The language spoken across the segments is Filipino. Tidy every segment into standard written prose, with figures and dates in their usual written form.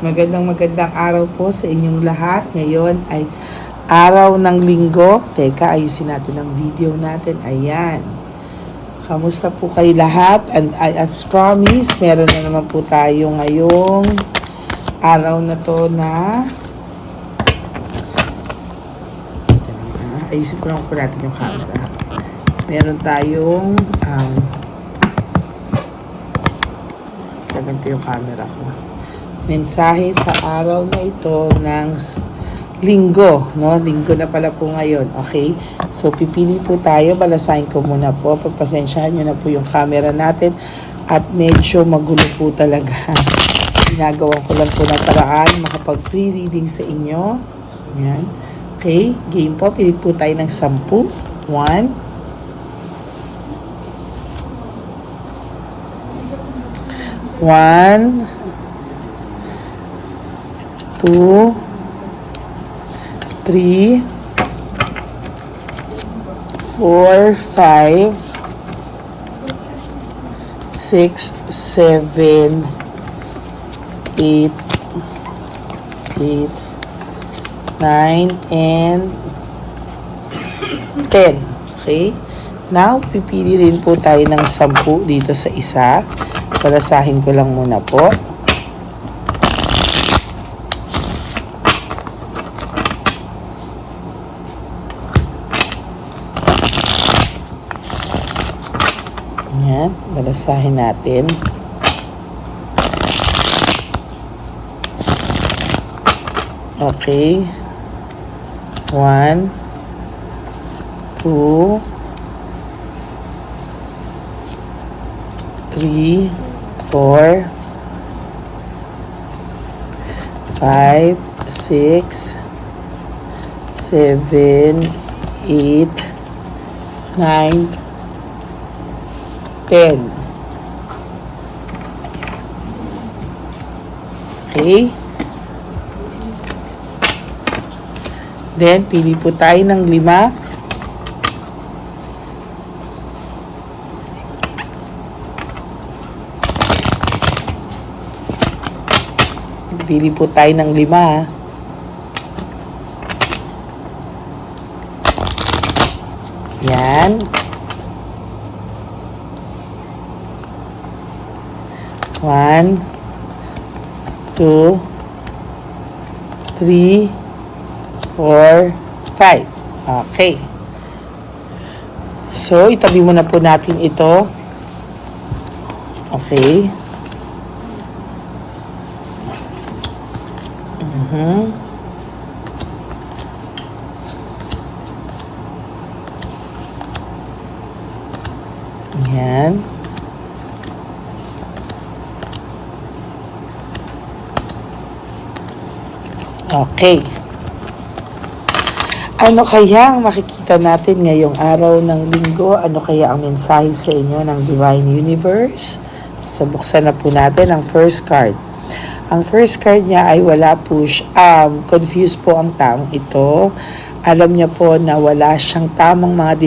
Magandang araw po sa inyong lahat. Ngayon ay araw ng linggo. Teka, ayusin natin ang video natin. Ayan. Kamusta po kayo lahat? And as promised, meron na naman po tayo ngayong araw na to na ayusin ko lang po natin yung camera. Meron tayong ganito yung camera ko. Mensahe sa araw na ito ng linggo, no? Linggo na pala po ngayon, okay? So, pipili po tayo. Balasahin ko muna po. Pagpasensyahan nyo na po yung camera natin at medyo magulo po talaga. Ginagawa ko lang po ng paraan makapag-free reading sa inyo. Ayan. Okay, game po. Pili po tayo ng 10. 1, 1, 2, 3, 4, 5, 6, 7, 8, 9, and 10. Okay? Now, pipili rin po tayo ng 10 dito sa isa. Balasahin ko lang muna po. Ayan, balasahin natin. Okay. 1, 2, 3, 4, 5, 6, 7, 8, 9, 10. Okay. Then, pili po tayo ng 5. Pili po tayo ng 5. Yan. 1, 2, 3, 4, 5. Okay. So, itabi muna po natin ito. Okay. Yan. Okay. Ano kaya ang makikita natin ngayong araw ng linggo? Ano kaya ang mensahe sa inyo ng Divine Universe? So, buksan na po natin ang first card. Ang first card niya ay wala po confused po ang taong ito. Alam niya po na wala siyang tamang mga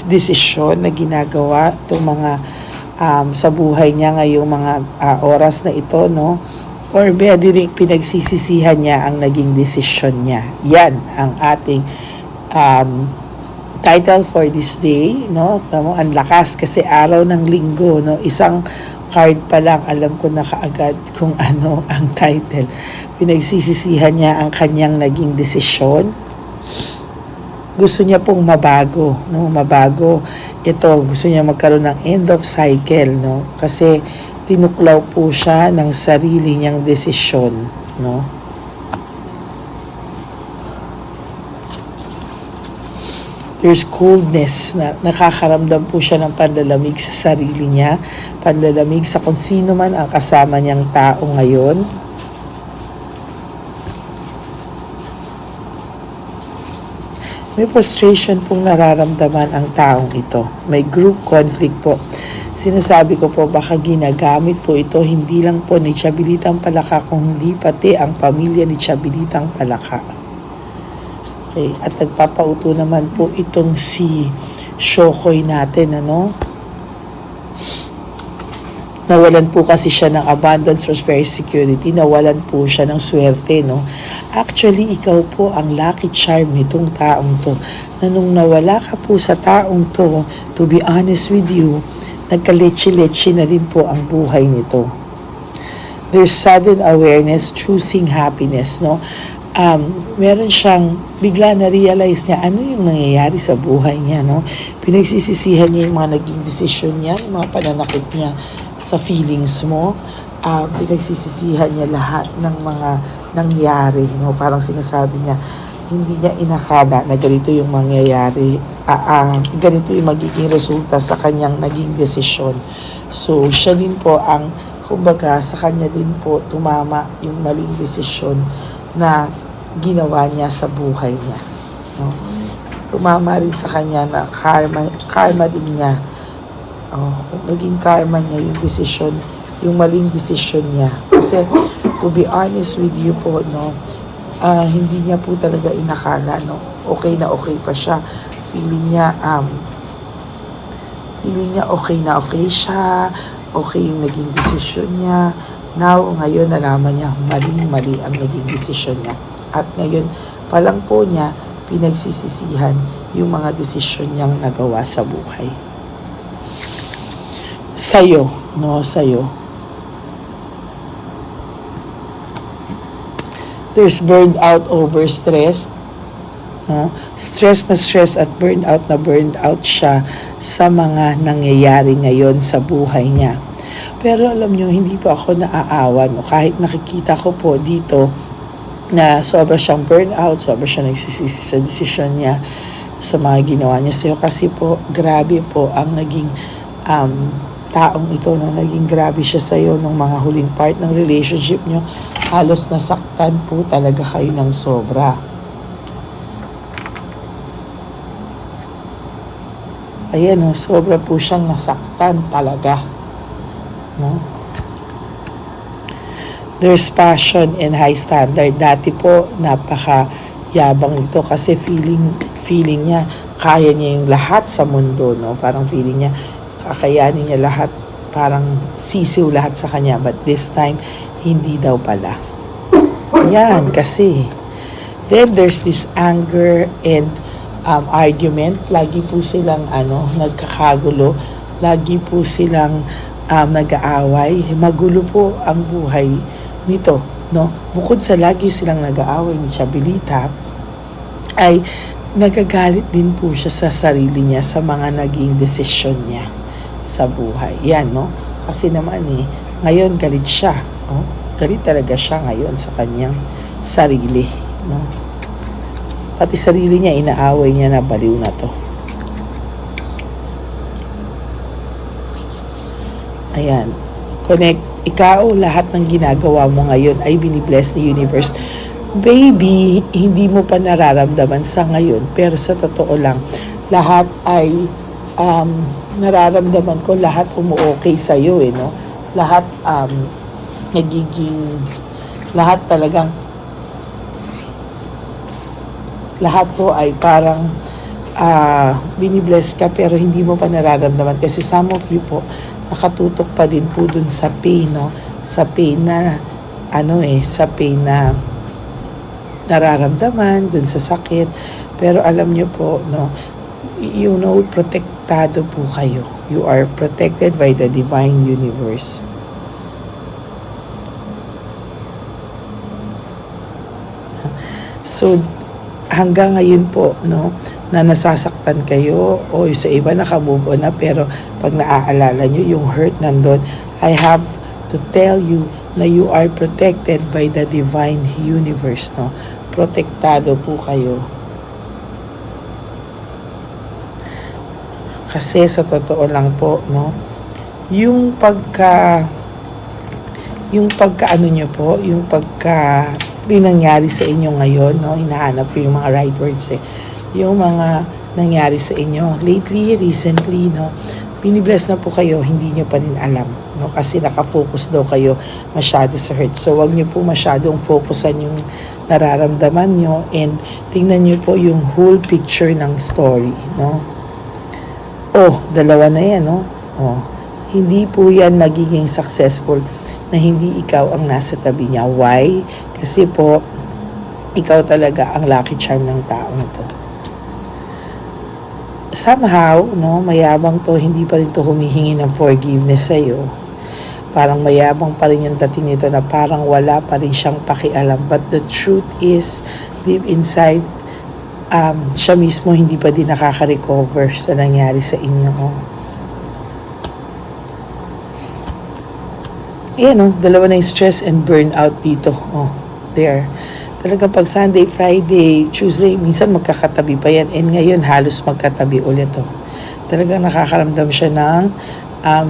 desisyon na ginagawa itong mga sa buhay niya ngayong mga oras na ito, no? Or rin pinagsisisihan niya ang naging desisyon niya. Yan ang ating title for this day, no? Tamo, ang lakas kasi araw ng linggo, no? Isang card pa lang, alam ko na kaagad kung ano ang title. Pinagsisisihan niya ang kanyang naging desisyon. Gusto niya pong mabago, no? Mabago. Ito, gusto niya magkaroon ng end of cycle, no? Kasi tinuklaw po siya ng sarili niyang desisyon, no? There's coldness, na nakakaramdam po siya ng panlalamig sa sarili niya, panlalamig sa kung sino man ang kasama niyang tao ngayon. May frustration pong nararamdaman ang taong ito. May group conflict po. Sinasabi ko po, baka ginagamit po ito hindi lang po ni Chabilitang Palaka, kundi pati ang pamilya ni Chabilitang Palaka. Okay, at nagpapauto naman po itong si Shokoy natin, ano? Nawalan po kasi siya ng abundance, prosperity, security. Nawalan po siya ng swerte, no? Actually, ikaw po ang lucky charm nitong taong to. Na nung nawala ka po sa taong to be honest with you, nagka-leche-leche na din po ang buhay nito. There's sudden awareness, choosing happiness, no? Meron siyang bigla na realize niya ano yung nangyayari sa buhay niya, no? Pinagsisisihan niya yung mga naging desisyon niya, yung mga pananakit niya sa feelings mo. Pinagsisisihan niya lahat ng mga nangyari, no? Parang sinasabi niya, hindi niya inakala na ganito yung mangyayari, ganito yung magiging resulta sa kanyang naging desisyon. So, siya din po ang, kumbaga, sa kanya din po tumama yung maling desisyon na ginawa niya sa buhay niya, no? Tumama rin sa kanya na karma din niya. Naging karma niya yung desisyon, yung maling desisyon niya. Kasi, to be honest with you po, no, hindi niya po talaga inakala, no, okay na okay pa siya. Feeling niya okay na okay siya, okay yung naging desisyon niya. Now, ngayon, nalaman niya, mali ang naging desisyon niya. At ngayon, palang po niya, pinagsisisihan yung mga desisyon niyang nagawa sa buhay. Sa'yo, no, sa'yo. There's burned out over stress. No? Stress na stress at burned out siya sa mga nangyayari ngayon sa buhay niya. Pero alam nyo, hindi po ako naaawa. No? Kahit nakikita ko po dito na sobra siyang burnout, sobra siyang nagsisisi sa desisyon niya sa mga ginawa niya sa'yo. Kasi po, grabe po ang naging taong ito. No? Naging grabe siya sa'yo nung mga huling part ng relationship niyo. Halos nasaktan po talaga kayo ng sobra. Ayan, no? Sobra po siyang nasaktan talaga. No? There's passion and high standard. Dati po, napaka-yabang ito kasi feeling niya, kaya niya yung lahat sa mundo, no? Parang feeling niya, kakayanin niya lahat, parang sisiw lahat sa kanya. But this time, hindi daw pala. Yan, kasi. Then, there's this anger and argument. Lagi po silang, nagkakagulo. Lagi po silang nag-aaway. Magulo po ang buhay nito, no? Bukod sa lagi silang nag-aaway ni Chabelita, ay nagagalit din po siya sa sarili niya sa mga naging desisyon niya sa buhay. Yan, no? Kasi naman ngayon galit siya. Oh? Galit talaga siya ngayon sa kanyang sarili, no? Pati sarili niya, inaaway niya na baliw na to. Ayan. Connect. Ikaw, lahat ng ginagawa mo ngayon ay binibless ni universe. Baby, hindi mo pa nararamdaman sa ngayon. Pero sa totoo lang, lahat ay nararamdaman ko, lahat umu-okay sa'yo, no? Lahat lahat talagang, lahat po ay parang binibless ka pero hindi mo pa nararamdaman kasi some of you po nakatutok pa din po dun sa pain, no? Sa pain na sa pain na nararamdaman dun sa sakit. Pero alam nyo po, no, protektado po kayo. You are protected by the divine universe. So, hanggang ngayon po, no, na nasasaktan kayo o sa iba nakamove on na pero pag naaalala nyo yung hurt nandun, I have to tell you na you are protected by the divine universe, no? Protektado po kayo. Kasi sa totoo lang po, no, yung pagka nangyari sa inyo ngayon, no, hinahanap ko yung mga right words yung mga nangyari sa inyo lately, recently, no, binibless na po kayo, hindi nyo pa rin alam, no, kasi nakafocus daw kayo masyado sa hurt. So wag nyo po masyadong focusan yung nararamdaman nyo and tingnan nyo po yung whole picture ng story, no. Dalawa na yan, no. hindi po yan magiging successful na hindi ikaw ang nasa tabi niya. Why? Kasi po, ikaw talaga ang lucky charm ng taong to. Somehow, no, mayabang to, hindi pa rin to humihingi ng forgiveness sa'yo. Parang mayabang pa rin yung dating nito na parang wala pa rin siyang pakialam. But the truth is, deep inside, siya mismo hindi pa din nakaka-recover sa nangyari sa inyo. Yan, dalawa na yung stress and burnout dito. There. Talagang pag Sunday, Friday, Tuesday, minsan magkakatabi pa yan. And ngayon, halos magkatabi ulit. Talagang nakakaramdam siya ng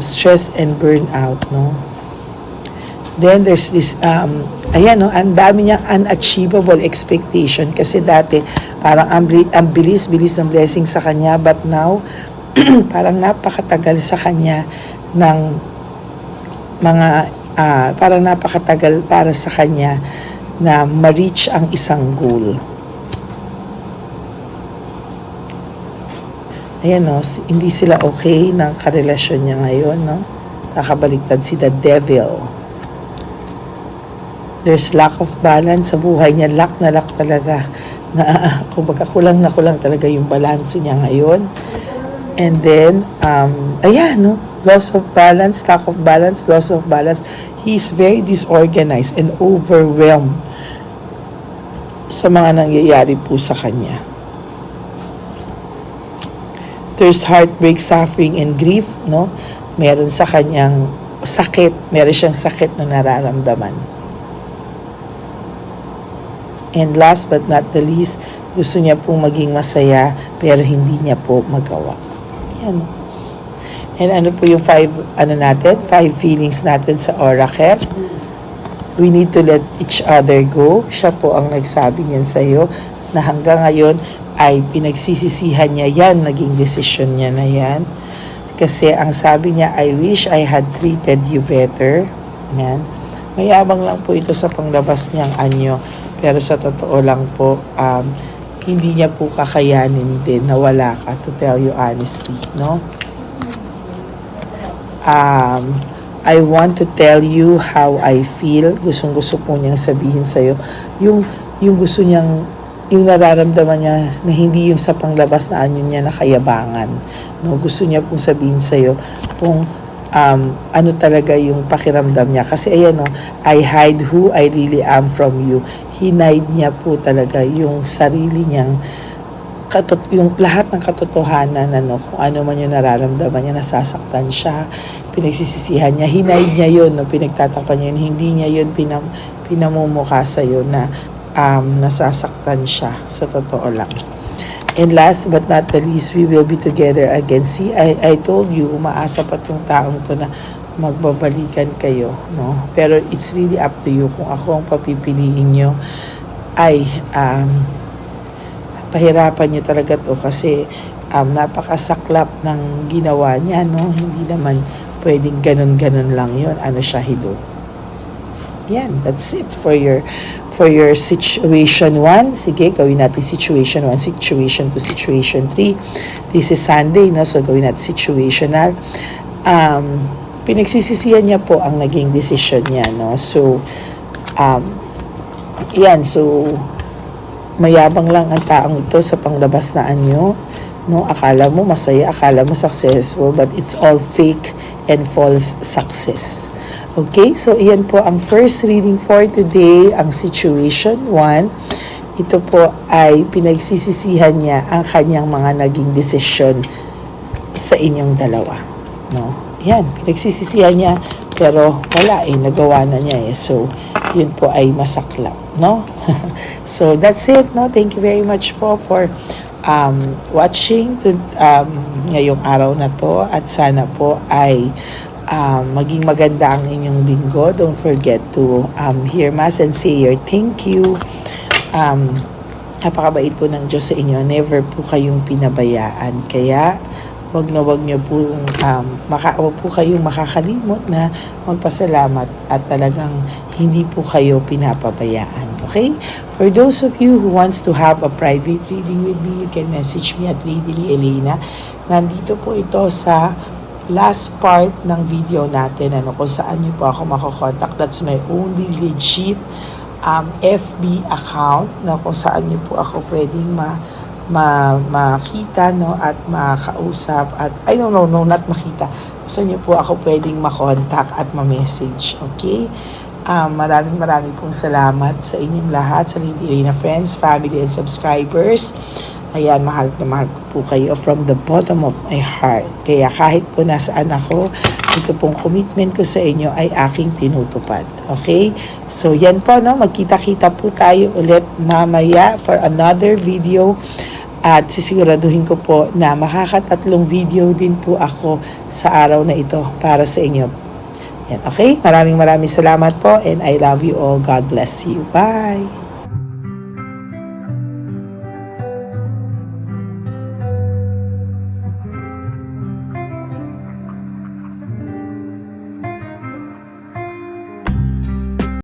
stress and burnout, no? Then there's this, ang dami niyang unachievable expectation. Kasi dati, parang ang bilis-bilis ng blessing sa kanya. But now, parang napakatagal sa kanya ng mga, parang napakatagal para sa kanya na ma-reach ang isang goal. Ayan, no, hindi sila okay ng karelasyon niya ngayon, no? Nakabaliktad si the devil. There's lack of balance sa buhay niya. Lack na lack talaga. Kumbaga, kulang na kulang talaga yung balance niya ngayon. And then, no? Loss of balance, lack of balance, loss of balance. He's very disorganized and overwhelmed sa mga nangyayari po sa kanya. There's heartbreak, suffering, and grief, no? Meron sa kanyang sakit, meron siyang sakit na nararamdaman. And last but not the least, gusto niya pong maging masaya, pero hindi niya po magawa. Yan. And ano po yung five feelings natin sa Oracle? We need to let each other go. Siya po ang nagsabi niyan sa'yo na hanggang ngayon ay pinagsisisihan niya yan, naging decision niya na yan. Kasi ang sabi niya, I wish I had treated you better. Yan. Mayabang lang po ito sa panglabas niyang anyo. Pero sa totoo lang po, hindi niya po kakayanin din na wala ka, to tell you honestly, no? I want to tell you how I feel. Gustong-gusto po niyang sabihin sa'yo. Yung gusto niyang, yung nararamdaman niya na hindi yung sa panglabas na anyo niya na kayabangan. No? Gusto niya pong sabihin sa'yo kung ano talaga yung pakiramdam niya. Kasi ayan, no, I hide who I really am from you. Hinide niya po talaga yung sarili niyang yung lahat ng katotohanan, kung ano man yung nararamdaman niya, nasasaktan siya, pinagsisisihan niya, hinide niya yun, pinagtatakpan niya yun, hindi niya yun pinamumukha sa'yo na nasasaktan siya, sa totoo lang. And last but not the least, we will be together again. See, I told you, umaasa pa tong taong to na magbabalikan kayo, no? Pero it's really up to you. Kung ako ang papipiliin nyo, ay pahirapan niyo talaga to kasi napakasaklap ng ginawa niya, no? Hindi naman pwedeng ganun-ganun lang yun. Ano siya, hilo. Yan, that's it for your situation 1. Sige, gawin natin situation 1, situation 2, situation 3. This is Sunday, no? So, gawin natin situational. Pinagsisisihan niya po ang naging decision niya, no? So, yan. So, mayabang lang ang taong ito sa panglabas na anyo, no? Akala mo masaya, akala mo successful, but it's all fake and false success. Okay, so iyan po ang first reading for today, ang situation 1. Ito po ay pinagsisisihan niya ang kanyang mga naging desisyon sa inyong dalawa, no? Yan, pinagsisisihan niya, pero wala nagawa na niya So, yun po ay masaklap, no? So, that's it, no? Thank you very much po for watching ngayong araw na to, at sana po ay maging maganda ang inyong linggo. Don't forget to hear Mass and say your thank you. Napakabait po ng Diyos sa inyo. Never po kayong pinabayaan. Kaya, wag niyo po po kayong makakalimot na magpasalamat at talagang hindi po kayo pinapabayaan. Okay? For those of you who wants to have a private reading with me, you can message me at Lady Elena. Nandito po ito sa last part ng video natin, kung saan niyo po ako makokontak. That's my only legit FB account, kung saan niyo po ako pwedeng makita, at makausap, at not makita, kung saan niyo po ako pwedeng makontak at ma-message. Okay? Maraming pong salamat sa inyong lahat, sa Lady Reyna friends, family, and subscribers. Ayan, mahal na mahal ko po kayo from the bottom of my heart. Kaya kahit po nasaan ako, ito pong commitment ko sa inyo ay aking tinutupad. Okay? So, yan po, magkita-kita po tayo ulit mamaya for another video. At sisiguraduhin ko po na makakatatlong video din po ako sa araw na ito para sa inyo. Yan, okay? Maraming salamat po, and I love you all. God bless you. Bye!